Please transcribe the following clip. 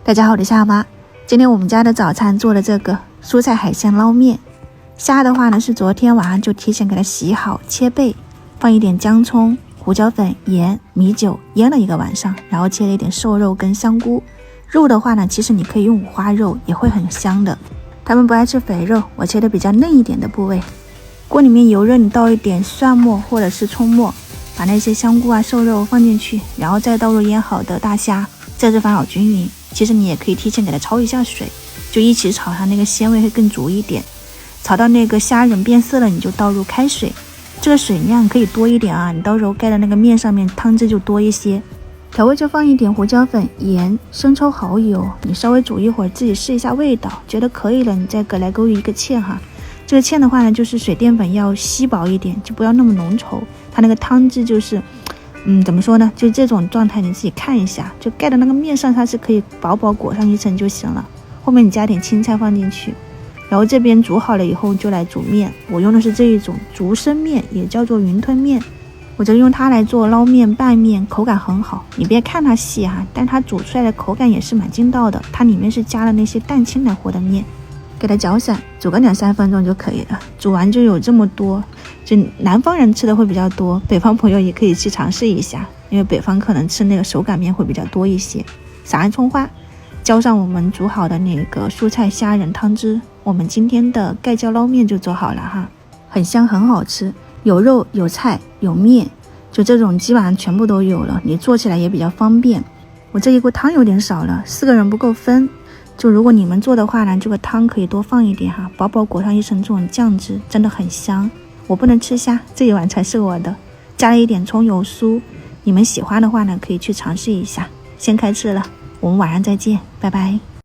大家好，我是夏妈。今天我们家的早餐做了这个蔬菜海鲜捞面。虾的话呢，是昨天晚上就提前给它洗好切背，放一点姜葱、胡椒粉、盐、米酒腌了一个晚上，然后切了一点瘦肉跟香菇。肉的话呢，其实你可以用五花肉，也会很香的。他们不爱吃肥肉，我切的比较嫩一点的部位。锅里面油热，你倒一点蒜末或者是葱末，把那些香菇啊、瘦肉放进去，然后再倒入腌好的大虾，在这翻好均匀。其实你也可以提前给它焯一下水，就一起炒，它那个鲜味会更足一点。炒到那个虾仁变色了，你就倒入开水，这个水量可以多一点啊，你到时候盖在那个面上面，汤汁就多一些。调味就放一点胡椒粉、盐、生抽、蚝油，你稍微煮一会儿，自己试一下味道，觉得可以了，你再给来勾一个芡哈。这个芡的话呢，就是水淀粉要稀薄一点，就不要那么浓稠，它那个汤汁就是怎么说呢，就这种状态你自己看一下，就盖的那个面上它是可以薄薄裹上一层就行了。后面你加点青菜放进去，然后这边煮好了以后就来煮面。我用的是这一种竹升面，也叫做云吞面，我就用它来做捞面拌面，口感很好。你别看它细哈，但它煮出来的口感也是蛮筋道的，它里面是加了那些蛋清来和的面。给它搅散，煮个2-3分钟就可以了。煮完就有这么多，就南方人吃的会比较多，北方朋友也可以去尝试一下，因为北方可能吃那个手擀面会比较多一些。撒上葱花，浇上我们煮好的那个蔬菜虾仁汤汁，我们今天的盖浇捞面就做好了哈，很香很好吃，有肉有菜有面，就这种基本上全部都有了，你做起来也比较方便。我这一锅汤有点少了，4个人不够分，就如果你们做的话呢，这个汤可以多放一点哈，薄薄裹上一层这种酱汁，真的很香。我不能吃虾，这一碗才是我的，加了一点葱油酥，你们喜欢的话呢，可以去尝试一下。先开吃了，我们晚上再见，拜拜。